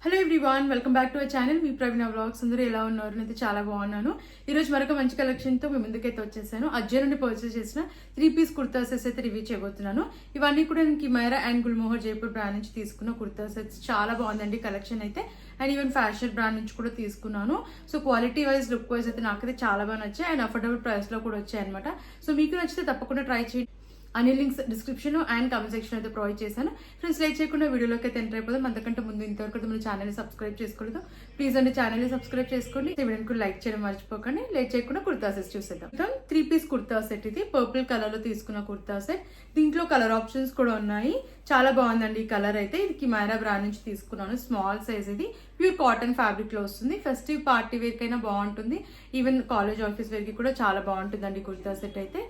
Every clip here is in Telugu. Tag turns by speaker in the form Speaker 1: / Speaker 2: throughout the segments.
Speaker 1: Hello everyone, welcome back to our channel. Me Praveena vlogs. అందరూ ఎలా ఉన్నారు? అయితే చాలా బాగున్నాను. ఈ రోజు మరొక మంచి కలెక్షన్తో మీ ముందుకైతే వచ్చేసాను. అజ్జే నుండి పర్చేస్ చేసిన 3-piece కుర్తా సెట్స్ అయితే రివ్యూ చేయబోతున్నాను. ఇవన్నీ కూడా నేను కిమైరా అండ్ గుల్మోహర్ జైపూర్ బ్రాండ్ నుంచి తీసుకున్న కుర్తా సెట్స్. చాలా బాగుందండి కలెక్షన్ అయితే. అండ్ ఈవెన్ ఫ్యాషన్ బ్రాండ్ నుంచి కూడా తీసుకున్నాను. So quality wise, look wise అయితే నాకైతే చాలా బాగా నచ్చాయి. అండ్ అఫోర్డబుల్ ప్రైస్ లో కూడా వచ్చాయి అనమాట. సో మీకు నచ్చితే తప్పకుండా ట్రై చేయండి. అన్ని links description and comment section అయితే ప్రొవైడ్ చేశాను. ఫ్రెండ్స్, లైక్ చేయకుండా వీడియోలోకి అయితే ఎంటర్ అయిపోదాం. అంతకంటే ముందు ఇంతవరకు మన ఛానల్ని సబ్స్క్రైబ్ చేసుకోలేదు, ప్లీజ్ అండి ఛానల్ని సబ్స్క్రైబ్ చేసుకోండి. ఈ వీడియోకి లైక్ చేయడం మర్చిపోకండి. లైక్ చేయకుండా కుర్తా సెట్స్ చూసేద్దాం. 3-piece kurta set. ఇది పర్పుల్ కలర్ లో తీసుకున్న కుర్తా సెట్. దీంట్లో కలర్ ఆప్షన్స్ కూడా ఉన్నాయి. చాలా బాగుందండి ఈ కలర్ అయితే. ఇది కిమైరా బ్రాండ్ నుంచి తీసుకున్నాను. Small size. ఇది ప్యూర్ కాటన్ ఫ్యాబ్రిక్ లో వస్తుంది. ఫెస్టివ్ పార్టీ వేర్ కైనా బాగుంటుంది. ఈవెన్ కాలేజ్ ఆఫీస్ వేర్ కి కూడా చాలా బాగుంటుందండి కుర్తా సెట్ అయితే.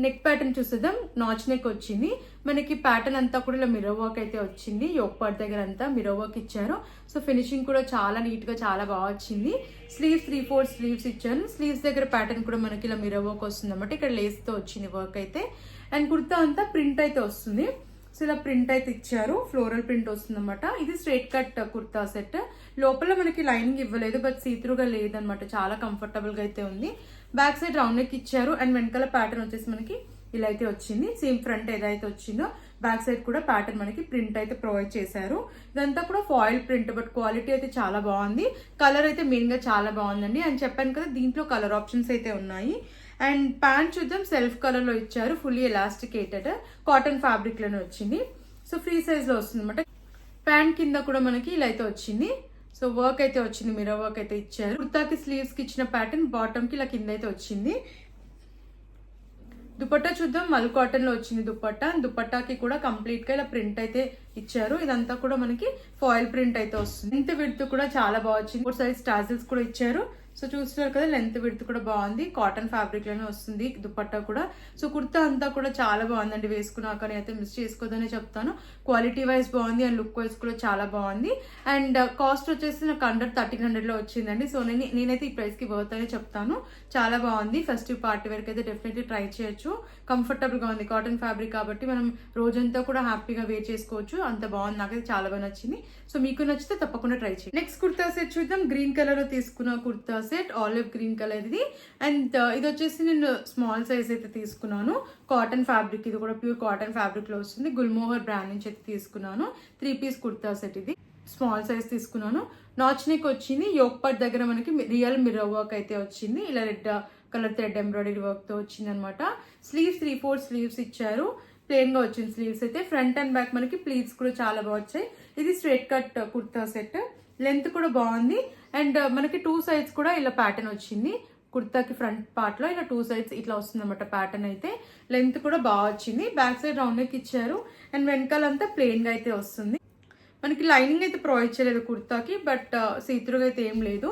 Speaker 1: నెక్ ప్యాటర్న్ చూసేద్దాం. నాచ్ నెక్ వచ్చింది మనకి. ప్యాటర్న్ అంతా కూడా ఇలా మిర్రర్ వర్క్ అయితే వచ్చింది. యోక్ పార్ట్ దగ్గర అంతా మిర్రర్ వర్క్ ఇచ్చారు. సో ఫినిషింగ్ కూడా చాలా నీట్ గా చాలా బాగా వచ్చింది. స్లీవ్స్ 3/4 స్లీవ్స్ ఇచ్చాను. స్లీవ్స్ దగ్గర ప్యాటర్న్ కూడా మనకి ఇలా మిర్రర్ వర్క్ వస్తుంది అన్నమాట. ఇక్కడ లేస్ తో వచ్చింది వర్క్ అయితే. అండ్ కుర్తా అంతా ప్రింట్ అయితే వస్తుంది. సో ఇలా ప్రింట్ అయితే ఇచ్చారు. ఫ్లోరల్ ప్రింట్ వస్తుంది అనమాట. ఇది స్ట్రైట్ కట్ కుర్తా సెట్. లోపల మనకి లైనింగ్ ఇవ్వలేదు, బట్ సీత్రూగా లేదనమాట. చాలా కంఫర్టబుల్ గా అయితే ఉంది. బ్యాక్ సైడ్ రౌండ్ నెక్ ఇచ్చారు. అండ్ వెనకాల ప్యాటర్న్ వచ్చేసి మనకి ఇలా అయితే వచ్చింది. సేమ్ ఫ్రంట్ ఏదైతే వచ్చిందో బ్యాక్ సైడ్ కూడా ప్యాటర్న్ మనకి ప్రింట్ అయితే ప్రొవైడ్ చేశారు. ఇదంతా కూడా ఫాయిల్ ప్రింట్, బట్ క్వాలిటీ అయితే చాలా బాగుంది. కలర్ అయితే మెయిన్ గా చాలా బాగుందండి. అని చెప్పాను కదా, దీంట్లో కలర్ ఆప్షన్స్ అయితే ఉన్నాయి. అండ్ ప్యాంట్ చూద్దాం. సెల్ఫ్ కలర్ లో ఇచ్చారు. ఫుల్లీ ఎలాస్టికేటెడ్ కాటన్ ఫ్యాబ్రిక్ లోనే వచ్చింది. సో ఫ్రీ సైజ్ లో వస్తుంది అనమాట. ప్యాంట్ కింద కూడా మనకి ఇలా అయితే వచ్చింది. సో వర్క్ అయితే వచ్చింది, మిర్రర్ వర్క్ అయితే ఇచ్చారు. కుర్తాకి స్లీవ్స్ కి ఇచ్చిన ప్యాటర్న్ బాటమ్ కి ఇలా కింద అయితే వచ్చింది. దుపట్టా చూద్దాం. మల్ కాటన్ లో వచ్చింది దుపట్టా. దుపట్టాకి కూడా కంప్లీట్ గా ఇలా ప్రింట్ అయితే ఇచ్చారు. ఇదంతా కూడా మనకి ఫాయిల్ ప్రింట్ అయితే వస్తుంది. లెంత్ విడ్త్ కూడా చాలా బాగా వచ్చింది. 4 సైజ్ టాజిల్స్ కూడా ఇచ్చారు. సో చూస్తున్నారు కదా, లెంత్ విడ్త్ కూడా బాగుంది. కాటన్ ఫ్యాబ్రిక్ లోనే వస్తుంది దుపట్టా కూడా. సో కుర్తా అంతా కూడా చాలా బాగుందండి. వేసుకున్నాకని అయితే మిస్ చేసుకోదని చెప్తాను. క్వాలిటీ వైజ్ బాగుంది అండ్ లుక్ వైజ్ కూడా చాలా బాగుంది. అండ్ కాస్ట్ వచ్చేసి నాకు అండర్ 1300 లో వచ్చిందండి. సో నేనైతే ఈ ప్రైస్ కి వర్త్ అనే చెప్తాను. చాలా బాగుంది. ఫెస్టివ్ పార్టీ వరకు అయితే డెఫినెట్లీ ట్రై చేయొచ్చు. కంఫర్టబుల్ గా ఉంది. కాటన్ ఫ్యాబ్రిక్ కాబట్టి మనం రోజంతా కూడా హ్యాపీగా వేర్ చేసుకోవచ్చు. అంత బాగుంది. నాకైతే చాలా బాగా నచ్చింది. సో మీకు నచ్చితే తప్పకుండా ట్రై చేయండి. నెక్స్ట్ కుర్తా సెట్ చూద్దాం. గ్రీన్ కలర్ లో తీసుకున్న kurta set. Olive green colour ఇది. అండ్ ఇది వచ్చేసి నేను స్మాల్ సైజ్ అయితే తీసుకున్నాను. Cotton fabric. ఇది కూడా ప్యూర్ కాటన్ ఫ్యాబ్రిక్ లో వస్తుంది. గుల్మోహర్ బ్రాండ్ నుంచి అయితే తీసుకున్నాను. 3-piece kurta set. ఇది స్మాల్ సైజ్ తీసుకున్నాను. నాచ్ నెక్ వచ్చింది. యోక్ పార్ట్ దగ్గర మనకి రియల్ మిర్రర్ వర్క్ అయితే వచ్చింది. ఇలా red colour thread embroidery work తో వచ్చింది అనమాట. స్లీవ్స్ 3/4 స్లీవ్స్ ఇచ్చారు. ప్లెయిన్ గా వచ్చింది స్లీవ్స్ అయితే. ఫ్రంట్ అండ్ బ్యాక్ మనకి ప్లీట్స్ కూడా చాలా బాగా వచ్చాయి. ఇది straight cut kurta set. Length కూడా బాగుంది. అండ్ మనకి 2 సైడ్స్ కూడా ఇలా ప్యాటర్న్ వచ్చింది. కుర్తాకి ఫ్రంట్ పార్ట్ లో ఇలా 2 సైడ్స్ ఇట్లా వస్తుంది అనమాట ప్యాటర్న్ అయితే. లెంత్ కూడా బాగా వచ్చింది. బ్యాక్ సైడ్ రౌండ్ నెక్ ఇచ్చారు. అండ్ వెనకాలంతా ప్లెయిన్ గా అయితే వస్తుంది. మనకి లైనింగ్ అయితే ప్రొవైడ్ చేయలేదు కుర్తాకి, బట్ సీత్రుగా అయితే ఏం లేదు.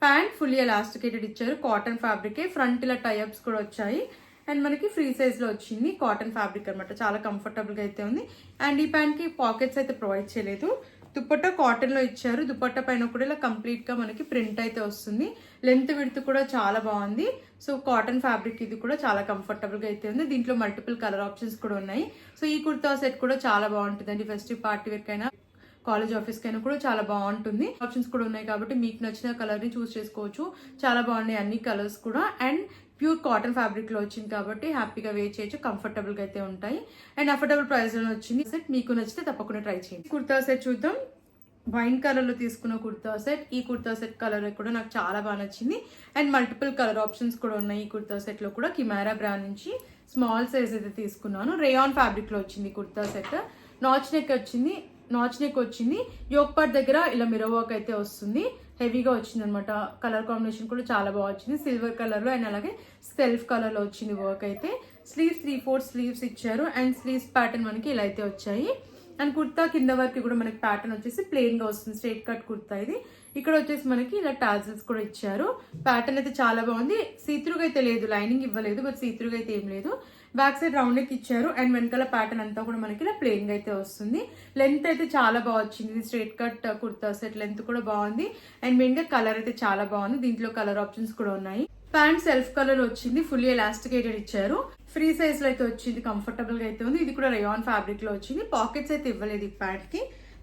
Speaker 1: ప్యాంట్ ఫుల్లీ ఎలాస్టికేటెడ్ ఇచ్చారు. Cotton fabric. ఫ్రంట్ ఇలా టైఅప్స్ కూడా వచ్చాయి. అండ్ మనకి ఫ్రీ సైజ్ లో వచ్చింది. కాటన్ ఫ్యాబ్రిక్ అనమాట. చాలా కంఫర్టబుల్ గా అయితే ఉంది. అండ్ ఈ ప్యాంట్ కి పాకెట్స్ అయితే ప్రొవైడ్ చేయలేదు. దుపట్టా కాటన్ లో ఇచ్చారు. దుపట్టా పైన కూడా ఇలా కంప్లీట్ గా మనకి ప్రింట్ అయితే వస్తుంది. లెంత్ విడ్త్ కూడా చాలా బాగుంది. So cotton fabric. ఇది కూడా చాలా కంఫర్టబుల్ గా అయితే ఉంది. దీంట్లో మల్టిపుల్ కలర్ ఆప్షన్స్ కూడా ఉన్నాయి. సో ఈ కుర్తా సెట్ కూడా చాలా బాగుంటుందండి. ఫెస్టివ్ పార్టీ వేర్ కైనా కాలేజ్ ఆఫీస్ కైనా కూడా చాలా బాగుంటుంది. ఆప్షన్స్ కూడా ఉన్నాయి కాబట్టి మీకు నచ్చిన కలర్ ని చూస్ చేసుకోవచ్చు. చాలా బాగున్నాయి అన్ని కలర్స్ కూడా. అండ్ ప్యూర్ కాటన్ ఫ్యాబ్రిక్ లో వచ్చింది కాబట్టి హ్యాపీగా వేర్ చేయొచ్చు. కంఫర్టబుల్ గా అయితే ఉంటాయి. అండ్ అఫోర్డబుల్ ప్రైస్ లో వచ్చింది సెట్. మీకు నచ్చితే తప్పకుండా ట్రై చేయండి. కుర్తా సెట్ చూద్దాం. వైన్ కలర్ లో తీసుకున్న కుర్తా సెట్. ఈ కుర్తా సెట్ కలర్ కూడా నాకు చాలా బాగా నచ్చింది. అండ్ మల్టిపుల్ కలర్ ఆప్షన్స్ కూడా ఉన్నాయి ఈ కుర్తా సెట్ లో కూడా. కిమైరా బ్రాండ్ నుంచి స్మాల్ సైజ్ అయితే తీసుకున్నాను. రేయాన్ ఫ్యాబ్రిక్ లో వచ్చింది కుర్తా సెట్. నాచ్ నెక్ వచ్చింది. నాచ్ నెక్ వచ్చింది. యోక్ పార్ట్ దగ్గర ఇలా మిర్రర్ వర్క్ అయితే వస్తుంది. హెవీగా వచ్చింది అనమాట. కలర్ కాంబినేషన్ కూడా చాలా బాగా వచ్చింది. సిల్వర్ కలర్ లో అండ్ అలాగే సెల్ఫ్ కలర్ లో వచ్చింది వర్క్ అయితే. స్లీవ్స్ 3/4 స్లీవ్స్ ఇచ్చారు. అండ్ స్లీవ్స్ ప్యాటర్న్ మనకి ఇలా అయితే వచ్చాయి. అండ్ కుర్తా కింద వరకు కూడా మనకి ప్యాటర్న్ వచ్చేసి ప్లెయిన్ గా వస్తుంది. స్ట్రైట్ కట్ కుర్తా ఇది. ఇక్కడ వచ్చేసి మనకి ఇలా టాజిల్స్ కూడా ఇచ్చారు. ప్యాటర్న్ అయితే చాలా బాగుంది. సీత్రూగా అయితే లేదు, లైనింగ్ ఇవ్వలేదు, బట్ సీత్రూగా అయితే ఏం లేదు. బ్యాక్ సైడ్ రౌండ్ నెక్ ఇచ్చారు. అండ్ వెనకాల ప్యాటర్న్ అంతా కూడా మనకి ఇలా ప్లెయిన్ గా అయితే వస్తుంది. లెంత్ అయితే చాలా బాగా వచ్చింది. ఇది straight cut kurta set. Length కూడా బాగుంది. అండ్ మెయిన్ గా కలర్ అయితే చాలా బాగుంది. దీంట్లో కలర్ ఆప్షన్స్ కూడా ఉన్నాయి. ప్యాంట్ సెల్ఫ్ కలర్ వచ్చింది. ఫుల్లీ ఎలాస్టికేటెడ్ ఇచ్చారు. ఫ్రీ సైజ్ లో అయితే వచ్చింది. కంఫర్టబుల్ గా అయితే ఉంది. ఇది కూడా రేయాన్ ఫ్యాబ్రిక్ లో వచ్చింది. పాకెట్స్ అయితే ఇవ్వలేదు ఈ ప్యాంట్ కి.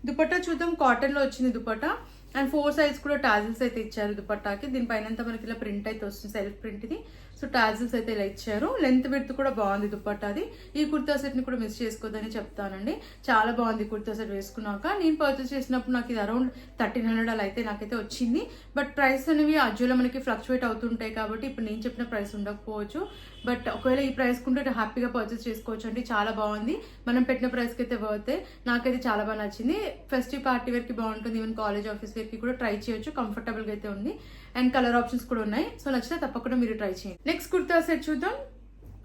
Speaker 1: దుపట్టా చూద్దాం, కాటన్ లో వచ్చింది దుపట్టా అండ్ 4 సైజ్ కూడా టాజిల్స్ అయితే ఇచ్చారు దుపట్టాకి. దీనిపైన మనకి ఇలా ప్రింట్ అయితే వస్తుంది, సెల్ఫ్ ప్రింట్ ఇది. సో టాజిల్స్ అయితే ఇలా ఇచ్చారు. లెంత్ విడ్త్ కూడా బాగుంది దుపట్టాది. ఈ కుర్తా సెట్ ని కూడా మిస్ చేసుకోవద్దని చెప్తానండి, చాలా బాగుంది కుర్తా సెట్ వేసుకున్నాక. నేను పర్చేస్ చేసినప్పుడు నాకు ఇది అరౌండ్ 1300 అలా అయితే నాకైతే వచ్చింది. బట్ ప్రైస్ అనేవి అజ్జోలో మనకి ఫ్లక్చువేట్ అవుతుంటాయి కాబట్టి ఇప్పుడు నేను చెప్పిన ప్రైస్ ఉండకపోవచ్చు. బట్ ఒకవేళ ఈ ప్రైస్ కుంటే హ్యాపీగా పర్చేస్ చేసుకోవచ్చు అండి, చాలా బాగుంది. మనం పెట్టిన ప్రైస్కి అయితే వర్తే. నాకైతే చాలా బాగా నచ్చింది. ఫెస్టివ్ పార్టీ వేర్ కి బాగుంటుంది, ఈవెన్ కాలేజ్ ఆఫీస్ వేర్ కి కూడా ట్రై చేయొచ్చు, కంఫర్టబుల్ గా అయితే ఉంది. అండ్ కలర్ ఆప్షన్స్ కూడా ఉన్నాయి. సో నచ్చితే తప్పకుండా మీరు ట్రై చేయండి. నెక్స్ట్ కుర్తా సెట్ చూద్దాం.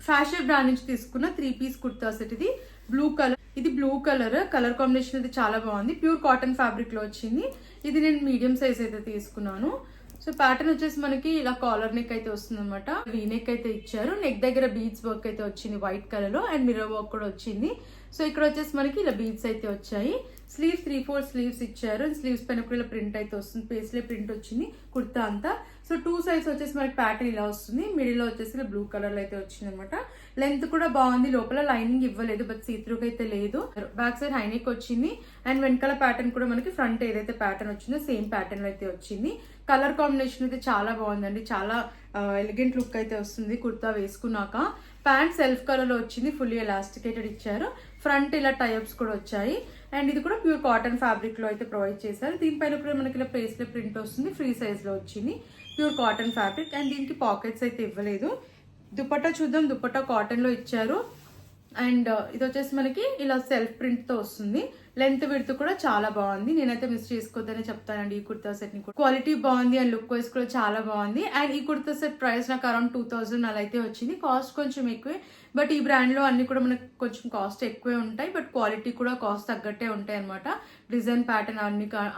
Speaker 1: ఫ్యాషన్ బ్రాండ్ నుంచి తీసుకున్న 3 పీస్ కుర్తా సెట్. ఇది బ్లూ కలర్, ఇది బ్లూ కలర్ కాంబినేషన్ అయితే చాలా బాగుంది. ప్యూర్ కాటన్ ఫ్యాబ్రిక్ లో వచ్చింది. ఇది నేను మీడియం సైజ్ అయితే తీసుకున్నాను. సో ప్యాటర్న్ వచ్చేసి మనకి ఇలా కాలర్ నెక్ అయితే వస్తుంది అనమాట. వీ నెక్ అయితే ఇచ్చారు. నెక్ దగ్గర బీడ్స్ వర్క్ అయితే వచ్చింది వైట్ కలర్ లో అండ్ మిర్రర్ వర్క్ కూడా వచ్చింది. సో ఇక్కడ వచ్చేసి మనకి ఇలా బీడ్స్ అయితే వచ్చాయి. స్లీవ్స్ 3/4 స్లీవ్స్ ఇచ్చారు. స్లీవ్స్ పైన కూడా ఇలా ప్రింట్ అయితే వస్తుంది, పేస్లే ప్రింట్ వచ్చింది కుర్తా అంతా. సో 2 సైజ్ వచ్చేసి మనకి ప్యాటర్న్ ఇలా వస్తుంది. మిడిల్ లో వచ్చేసి బ్లూ కలర్ లో అయితే వచ్చింది అనమాట. లెంత్ కూడా బాగుంది, లోపల లైనింగ్ ఇవ్వలేదు బట్ సీత్రూగా అయితే లేదు. బ్యాక్ సైడ్ హైనెక్ వచ్చింది అండ్ వెనకాల ప్యాటర్న్ కూడా మనకి ఫ్రంట్ ఏదైతే ప్యాటర్న్ వచ్చిందో సేమ్ ప్యాటర్న్ లో అయితే వచ్చింది. కలర్ కాంబినేషన్ అయితే చాలా బాగుందండి, చాలా ఎలిగెంట్ లుక్ అయితే వస్తుంది కుర్తా వేసుకున్నాక. ప్యాంట్ సెల్ఫ్ కలర్ లో వచ్చింది, ఫుల్లీ ఎలాస్టికేటెడ్ ఇచ్చారు. ఫ్రంట్ ఇలా టైప్స్ కూడా వచ్చాయి అండ్ ఇది కూడా ప్యూర్ కాటన్ ఫ్యాబ్రిక్ లో అయితే ప్రొవైడ్ చేశారు. దీనిపైన కూడా మనకి ఇలా పేస్లే ప్రింట్ వస్తుంది, ఫ్రీ సైజ్ లో వచ్చింది. ప్యూర్ కాటన్ ఫ్యాబ్రిక్ అండ్ దీనికి పాకెట్స్ అయితే ఇవ్వలేదు. దుపట్టా చూద్దాం. దుపట్టా కాటన్ లో ఇచ్చారు అండ్ ఇది వచ్చేసి మనకి ఇలా సెల్ఫ్ ప్రింట్ తో వస్తుంది. లెంత్ విడ్త్ కూడా చాలా బాగుంది, నేనైతే మిస్ చేసుకోవద్దని చెప్తానండి. ఈ కుర్తా సెట్ ని క్వాలిటీ బాగుంది అండ్ లుక్ వైజ్ కూడా చాలా బాగుంది. అండ్ ఈ కుర్తా సెట్ ప్రైస్ నాకు అరౌండ్ 2000 అలా అయితే వచ్చింది. కాస్ట్ కొంచెం ఎక్కువే, బట్ ఈ బ్రాండ్ లో అన్ని కూడా మనకు కొంచెం కాస్ట్ ఎక్కువే ఉంటాయి, బట్ క్వాలిటీ కూడా కాస్ట్ తగ్గట్టే ఉంటాయి అనమాట. డిజైన్ ప్యాటర్న్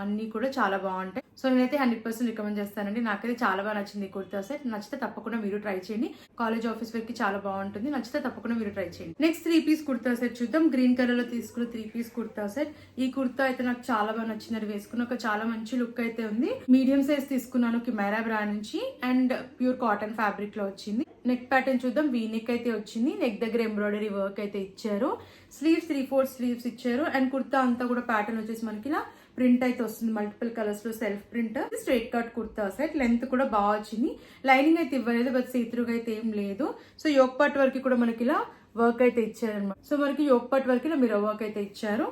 Speaker 1: అన్ని కూడా చాలా బాగుంటాయి. సో నేనైతే 100% రికమెండ్ చేస్తానండి. నాకైతే చాలా బాగా నచ్చింది ఈ కుర్తా సెట్. నచ్చితే తప్పకుండా మీరు ట్రై చేయండి. కాలేజ్ ఆఫీస్ వేర్ కి చాలా బాగుంటుంది, నచ్చితే తప్పకుండా మీరు ట్రై చేయండి. నెక్స్ట్ 3 పీస్ కుర్తా సెట్ చూద్దాం. గ్రీన్ కలర్ లో తీసుకున్న 3 పీస్ కుర్తా సెట్. ఈ కుర్తా అయితే నాకు చాలా బాగా నచ్చింది. అది వేసుకున్న ఒక చాలా మంచి లుక్ అయితే ఉంది. మీడియం సైజ్ తీసుకున్నాను కిమెరా బ్రాండ్ నుంచి అండ్ ప్యూర్ కాటన్ ఫ్యాబ్రిక్ లో వచ్చింది. నెక్ ప్యాటర్న్ చూద్దాం. వీ నెక్ అయితే వచ్చింది, నెక్ దగ్గర ఎంబ్రాయిడరీ వర్క్ అయితే ఇచ్చారు. స్లీవ్స్ 3/4 స్లీవ్స్ ఇచ్చారు అండ్ కుర్తా అంతా కూడా ప్యాటర్న్ వచ్చేసి మనకి ఇలా ప్రింట్ అయితే వస్తుంది, మల్టిపుల్ కలర్స్ లో self print. Straight cut kurta set. Length కూడా బాగా వచ్చింది. లైనింగ్ అయితే ఇవ్వలేదు బట్ సీత్రూగా అయితే ఏం లేదు. సో యోక్ పార్ట్ వరకు కూడా మనకి ఇలా వర్క్ అయితే ఇచ్చారు అనమాట. సో మనకి యోక్ పార్ట్ వరకు ఇలా మిర్రర్ వర్క్ అయితే ఇచ్చారు.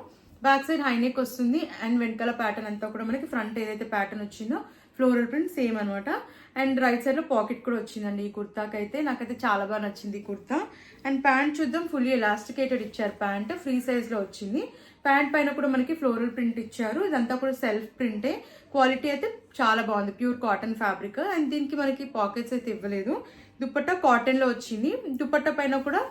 Speaker 1: బ్యాక్ సైడ్ హైనెక్ వస్తుంది అండ్ వెనకాల ప్యాటర్న్ అంతా కూడా మనకి ఫ్రంట్ ఏదైతే ప్యాటర్న్ వచ్చిందో ఫ్లోరల్ ప్రింట్ సేమ్ అనమాట. అండ్ రైట్ సైడ్ లో పాకెట్ కూడా వచ్చిందండి ఈ కుర్తాకి అయితే. నాకైతే చాలా బాగా నచ్చింది ఈ కుర్తా. అండ్ ప్యాంట్ చూద్దాం. ఫుల్లీ ఎలాస్టికేటెడ్ ఇచ్చారు, ప్యాంట్ ఫ్రీ సైజ్ లో వచ్చింది. ప్యాంట్ పైన కూడా మనకి ఫ్లోరల్ ప్రింట్ ఇచ్చారు. ఇదంతా కూడా సెల్ఫ్ ప్రింటే. క్వాలిటీ అయితే చాలా బాగుంది, ప్యూర్ కాటన్ ఫ్యాబ్రిక్. అండ్ దీనికి మనకి పాకెట్స్ అయితే ఇవ్వలేదు. దుపట్టా కాటన్ లో వచ్చింది. దుపట్టా పైన కూడా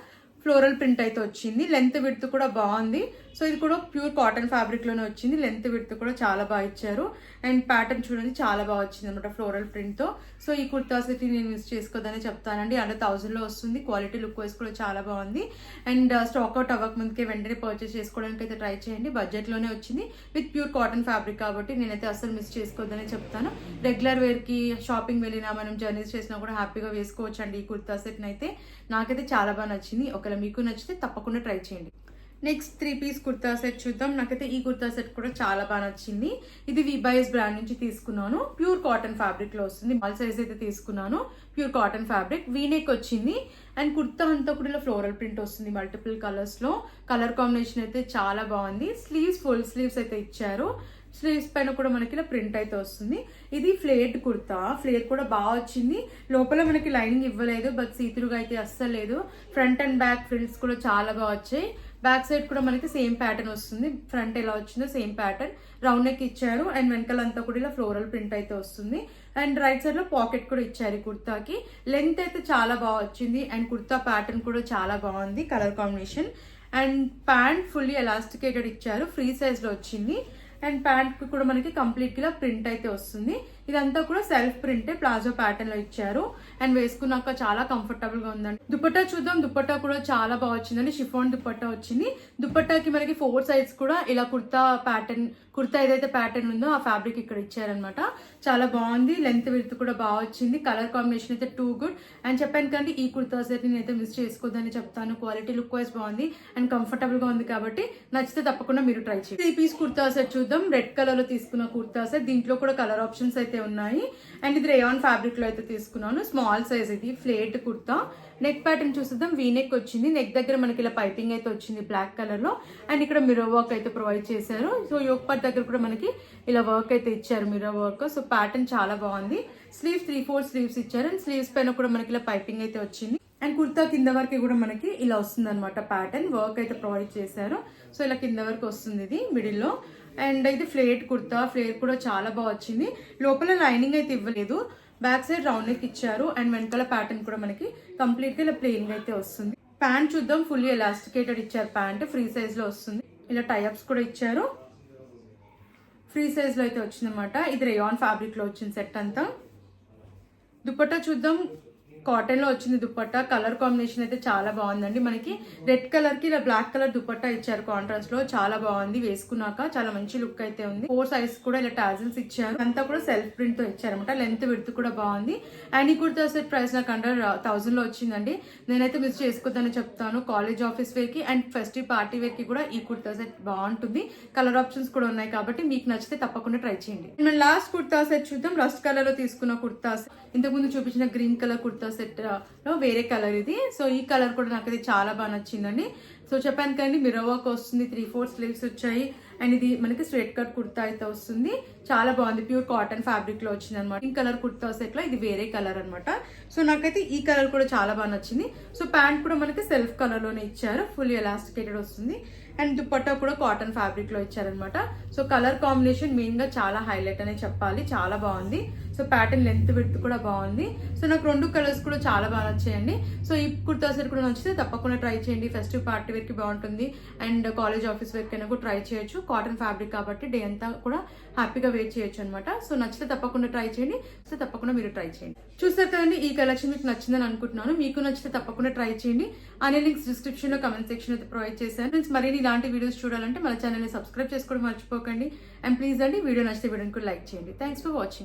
Speaker 1: ఫ్లోరల్ ప్రింట్ అయితే వచ్చింది. లెంత్ విడ్త్ కూడా బాగుంది. సో ఇది కూడా ప్యూర్ కాటన్ ఫ్యాబ్రిక్ లోనే వచ్చింది. లెంత్ విడ్త్ కూడా చాలా బాగా ఇచ్చారు అండ్ ప్యాటర్న్ చూడండి చాలా బాగా వచ్చింది అనమాట ఫ్లోరల్ ప్రింట్ తో. సో ఈ కుర్తాస్ అయితే నేను మిస్ చేసుకోదని చెప్తానండి. అండర్ 1000 లో వస్తుంది. క్వాలిటీ లుక్ వైజ్ కూడా చాలా బాగుంది అండ్ స్టాక్ అవుట్ అవ్వక ముందుకే వెంటనే పర్చేస్ చేసుకోవడానికి అయితే ట్రై చేయండి. బడ్జెట్ లోనే వచ్చింది విత్ ప్యూర్ కాటన్ ఫ్యాబ్రిక్ కాబట్టి నేనైతే అసలు మిస్ చేసుకోవద్దని చెప్తాను. రెగ్యులర్ వేర్ కి షాపింగ్ వెళ్ళినా మనం జర్నీస్ చేసినా కూడా హ్యాపీగా వేసుకోవచ్చు అండి ఈ కుర్తా సెట్ అయితే. నాకైతే చాలా బాగా నచ్చింది. ఒకవేళ మీకు నచ్చితే తప్పకుండా ట్రై చేయండి. నెక్స్ట్ 3 పీస్ కుర్తా సెట్ చూద్దాం. నాకైతే ఈ కుర్తా సెట్ కూడా చాలా బాగా నచ్చింది. ఇది విబైస్ బ్రాండ్ నుంచి తీసుకున్నాను. ప్యూర్ కాటన్ ఫ్యాబ్రిక్ లో వస్తుంది. స్మాల్ సైజ్ అయితే తీసుకున్నాను. Pure cotton fabric. వీనెక్ వచ్చింది అండ్ కుర్తా అంతా కూడా ఇలా ఫ్లోరల్ ప్రింట్ వస్తుంది మల్టిపుల్ కలర్స్ లో. కలర్ కాంబినేషన్ అయితే చాలా బాగుంది. స్లీవ్స్ ఫుల్ స్లీవ్స్ అయితే ఇచ్చారు. స్లీవ్స్ పైన కూడా మనకి ఇలా ప్రింట్ అయితే వస్తుంది. ఇది ఫ్లేర్డ్ కుర్తా. ఫ్లేర్ కూడా బాగా వచ్చింది. లోపల మనకి లైనింగ్ ఇవ్వలేదు బట్ సీత్రూగా అయితే అస్సలు లేదు. ఫ్రంట్ అండ్ బ్యాక్ ఫ్రిల్స్ కూడా చాలా బాగా వచ్చాయి. బ్యాక్ సైడ్ కూడా మనకి సేమ్ ప్యాటర్న్ వస్తుంది. ఫ్రంట్ ఎలా వచ్చిందో సేమ్ ప్యాటర్న్. రౌండ్ నెక్ ఇచ్చారు అండ్ వెనకాలంతా కూడా ఇలా ఫ్లోరల్ ప్రింట్ అయితే వస్తుంది. అండ్ రైట్ సైడ్ లో పాకెట్ కూడా ఇచ్చారు ఈ కుర్తాకి. లెంత్ అయితే చాలా బాగా వచ్చింది అండ్ కుర్తా ప్యాటర్న్ కూడా చాలా బాగుంది, colour combination. And pant fully elasticated ఇచ్చారు, ఫ్రీ సైజ్ లో వచ్చింది. అండ్ ప్యాంట్ కి కూడా మనకి కంప్లీట్ గా ప్రింట్ అయితే వస్తుంది. ఇదంతా కూడా సెల్ఫ్ ప్రింటే ప్లాజో ప్యాటర్న్ లో ఇచ్చారు అండ్ వేసుకున్నాక చాలా కంఫర్టబుల్ గా ఉందండి. దుపట్టా చూద్దాం. దుపట్టా కూడా చాలా బాగా వచ్చిందండి. షిఫాన్ దుపట్టా వచ్చింది. దుపట్టాకి మనకి 4 సైడ్స్ కూడా ఇలా కుర్తా ఏదైతే ప్యాటర్న్ ఉందో ఆ ఫ్యాబ్రిక్ ఇక్కడ ఇచ్చారనమాట. చాలా బాగుంది. లెంత్ విడ్త్ కూడా బాగా వచ్చింది. కలర్ కాంబినేషన్ అయితే టూ గుడ్. అండ్ చెప్పాను కండి ఈ కుర్తా సెట్ నేనైతే మిస్ చేసుకోవద్దని చెప్తాను. క్వాలిటీ లుక్ వైజ్ బాగుంది అండ్ కంఫర్టబుల్ గా ఉంది కాబట్టి నచ్చితే తప్పకుండా మీరు ట్రై చేయండి. 3 పీస్ కుర్తా సెట్ చూద్దాం. రెడ్ కలర్ లో తీసుకున్న కుర్తా సెట్. దీంట్లో కూడా కలర్ ఆప్షన్స్ అయితే ఉన్నాయి అండ్ ఇది రేయాన్ ఫ్యాబ్రిక్ లో అయితే తీసుకున్నాను. స్మాల్ సైజ్ ఇది ఫ్లేట్ కుర్తా. నెక్ ప్యాటర్న్ చూసిద్దాం. వీ నెక్ వచ్చింది. నెక్ దగ్గర మనకి ఇలా పైపింగ్ అయితే వచ్చింది బ్లాక్ కలర్ లో అండ్ ఇక్కడ మిర్రర్ వర్క్ అయితే ప్రొవైడ్ చేశారు. సో యోక్ పార్ట్ దగ్గర కూడా మనకి ఇలా వర్క్ అయితే ఇచ్చారు మిర్రర్ వర్క్. సో ప్యాటర్న్ చాలా బాగుంది. స్లీవ్స్ 3/4 స్లీవ్స్ ఇచ్చారు అండ్ స్లీవ్స్ పైన కూడా మనకి ఇలా పైపింగ్ అయితే వచ్చింది అండ్ కుర్తా కింద వరకు కూడా మనకి ఇలా వస్తుంది అనమాట. ప్యాటర్న్ వర్క్ అయితే ప్రొవైడ్ చేశారు. సో ఇలా కింద వరకు వస్తుంది ఇది మిడిల్ లో. అండ్ ఇది ఫ్లేట్ కుర్తా. ఫ్లేట్ కూడా చాలా బాగా వచ్చింది. లోపల లైనింగ్ అయితే ఇవ్వలేదు. బ్యాక్ సైడ్ రౌండ్ నెక్ ఇచ్చారు అండ్ వెనకాల ప్యాటర్న్ కూడా మనకి కంప్లీట్ గా ఇలా ప్లెయిన్ గా అయితే వస్తుంది. ప్యాంట్ చూద్దాం. ఫుల్లీ ఎలాస్టికేటెడ్ ఇచ్చారు. ప్యాంట్ ఫ్రీ సైజ్ లో వస్తుంది. ఇలా టైఅప్స్ కూడా ఇచ్చారు. ఫ్రీ సైజ్ లో అయితే వచ్చింది అనమాట. ఇది రేయాన్ ఫ్యాబ్రిక్ లో వచ్చింది సెట్ అంతా. దుపట్టా చూద్దాం. కాటన్ లో వచ్చింది దుపట్టా. కలర్ కాంబినేషన్ అయితే చాలా బాగుందండి. మనకి రెడ్ కలర్ కి ఇలా బ్లాక్ కలర్ దుపట్టా ఇచ్చారు కాంట్రాస్ట్ లో. చాలా బాగుంది. వేసుకున్నాక చాలా మంచి లుక్ అయితే ఉంది. 4 సైజ్ కూడా ఇలా టాజిల్స్ ఇచ్చారు. అంతా కూడా సెల్ఫ్ ప్రింట్ తో ఇచ్చారనమాట. లెంత్ విడ్త్ కూడా బాగుంది. అండ్ ఈ కుర్తా సెట్ ప్రైస్ నాకు అండర్ 1000 లో వచ్చిందండి. నేనైతే మిస్ చేసుకోవద్దని చెప్తాను. కాలేజ్ ఆఫీస్ వేర్ కి అండ్ ఫెస్టివ్ పార్టీ వేర్ కి కూడా ఈ కుర్తా సెట్ బాగుంటుంది. కలర్ ఆప్షన్స్ కూడా ఉన్నాయి కాబట్టి మీకు నచ్చితే తప్పకుండా ట్రై చేయండి. మనం లాస్ట్ కుర్తా సెట్ చూద్దాం. రస్ట్ కలర్ లో తీసుకున్న కుర్తా సెట్. ఇంతకు ముందు చూపించిన గ్రీన్ కలర్ కుర్తా సెట్ లో వేరే కలర్ ఇది. సో ఈ కలర్ కూడా నాకు అది చాలా బాగా నచ్చిందండి. సో చెప్పాను కానీ మిర్రర్ వర్క్ వస్తుంది. 3/4 స్లీవ్స్ వచ్చాయి అండ్ ఇది మనకి స్ట్రైట్ కట్ కుర్తా అయితే వస్తుంది. చాలా బాగుంది. ప్యూర్ కాటన్ ఫ్యాబ్రిక్ లో వచ్చింది అనమాట. ఈ కలర్ కుర్తా సెట్ లో ఇది వేరే కలర్ అనమాట. సో నాకైతే ఈ కలర్ కూడా చాలా బాగా నచ్చింది. సో ప్యాంట్ కూడా మనకి సెల్ఫ్ కలర్ లోనే ఇచ్చారు. ఫుల్ ఎలాస్టికేటెడ్ వస్తుంది అండ్ దుపట్టా కూడా కాటన్ ఫ్యాబ్రిక్ లో ఇచ్చారనమాట. సో కలర్ కాంబినేషన్ మెయిన్ గా చాలా హైలైట్ అనే చెప్పాలి. చాలా బాగుంది. సో ప్యాటర్న్ లెంత్ విడ్త్ కూడా బాగుంది. సో నాకు 2 కలర్స్ కూడా చాలా బాగా నచ్చాయండి. సో ఈ కుర్తా సెట్ కూడా నచ్చితే తప్పకుండా ట్రై చేయండి. ఫెస్టివ్ పార్టీ వేర్ కి బాగుంటుంది అండ్ కాలేజ్ ఆఫీస్ వేర్ కైనా కూడా ట్రై చేయొచ్చు. కాటన్ ఫ్యాబ్రిక్ కాబట్టి డే అంతా కూడా హ్యాపీగా వేర్ చేయొచ్చు అనమాట. సో నచ్చితే తప్పకుండా ట్రై చేయండి. సో తప్పకుండా మీరు ట్రై చేయండి. చూసారు కదండి ఈ కలెక్షన్ మీకు నచ్చిందని అనుకుంటున్నాను. మీకు నచ్చితే తప్పకుండా ట్రై చేయండి. అనే లింక్స్ డిస్క్రిప్షన్ లో కమెంట్ సెక్షన్ అయితే ప్రొవైడ్ చేశాను. ఫ్రెండ్స్ మరిన్ని ఇలాంటి వీడియోస్ చూడాలంటే మన ఛానల్ ని సబ్స్క్రైబ్ చేసుకోవడం మర్చిపోకండి. అండ్ ప్లీజ్ అండి వీడియో నచ్చితే వీడియోని కూడా లైక్ చేయండి. Thanks for watching.